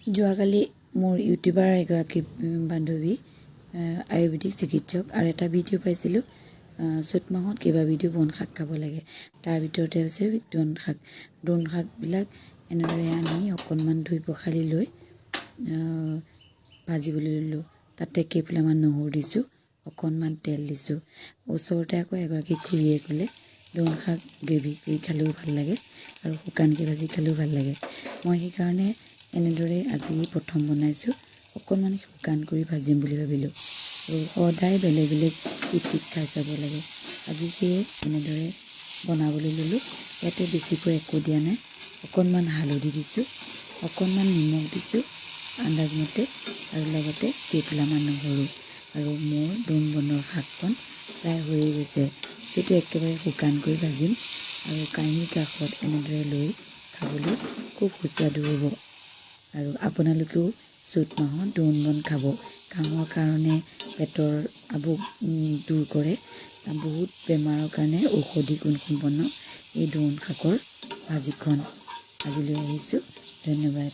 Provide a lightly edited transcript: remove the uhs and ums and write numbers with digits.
যোৱাকালি মোৰ ইউটিউবাৰ এগৰাকী বান্ধৱী আয়ুৰ্বেদিক চিকিৎসক আৰু এটা ভিডিঅ' পাইছিলোঁ চ'ত মাহত কেইবা ভিডিঅ' বন শাক খাব লাগে তাৰ ভিতৰতে হৈছে দোন শাকবিলাক এনেদৰে আনি অকণমান ধুই পখালি লৈ ভাজিবলৈ ল'লোঁ তাতে কেইফুলামান নহৰু দিছোঁ অকণমান তেল দিছোঁ ওচৰতে আকৌ এগৰাকী খুৰীয়ে ক'লে দোন শাক গ্ৰেভি কৰি খালেও ভাল লাগে আৰু শুকানকৈ ভাজি খালেও ভাল লাগে মই সেইকাৰণে এনেদৰে আজি প্ৰথম বনাইছোঁ অকণমান শুকান কৰি ভাজিম বুলি ভাবিলোঁ আৰু সদায় বেলেগ বেলেগ পিক খাই চাব লাগে আজি সেয়ে এনেদৰে বনাবলৈ ল'লোঁ ইয়াতে বেছিকৈ একো দিয়া নাই অকণমান হালধি দিছোঁ অকণমান নিমখ দিছোঁ আন্দাজমতে আৰু লগতে কেইফুলামান নহৰু আৰু মোৰ দোন বনৰ শাককণ প্ৰায় হৈয়ে গৈছে যিটো একেবাৰে শুকান কৰি ভাজিম আৰু কাঁহীৰ কাষত এনেদৰে লৈ খাবলৈ খুব সুস্বাদু হ'ব আৰু আপোনালোকেও চ'ত মাহত দোন বন খাব কামৰ কাৰণে পেটৰ আভোক দূৰ কৰে বহুত বেমাৰৰ কাৰণে ঔষধি গুণসম্পন্ন এই দোন শাকৰ ভাজিখন আজিলৈ আহিছোঁ ধন্যবাদ।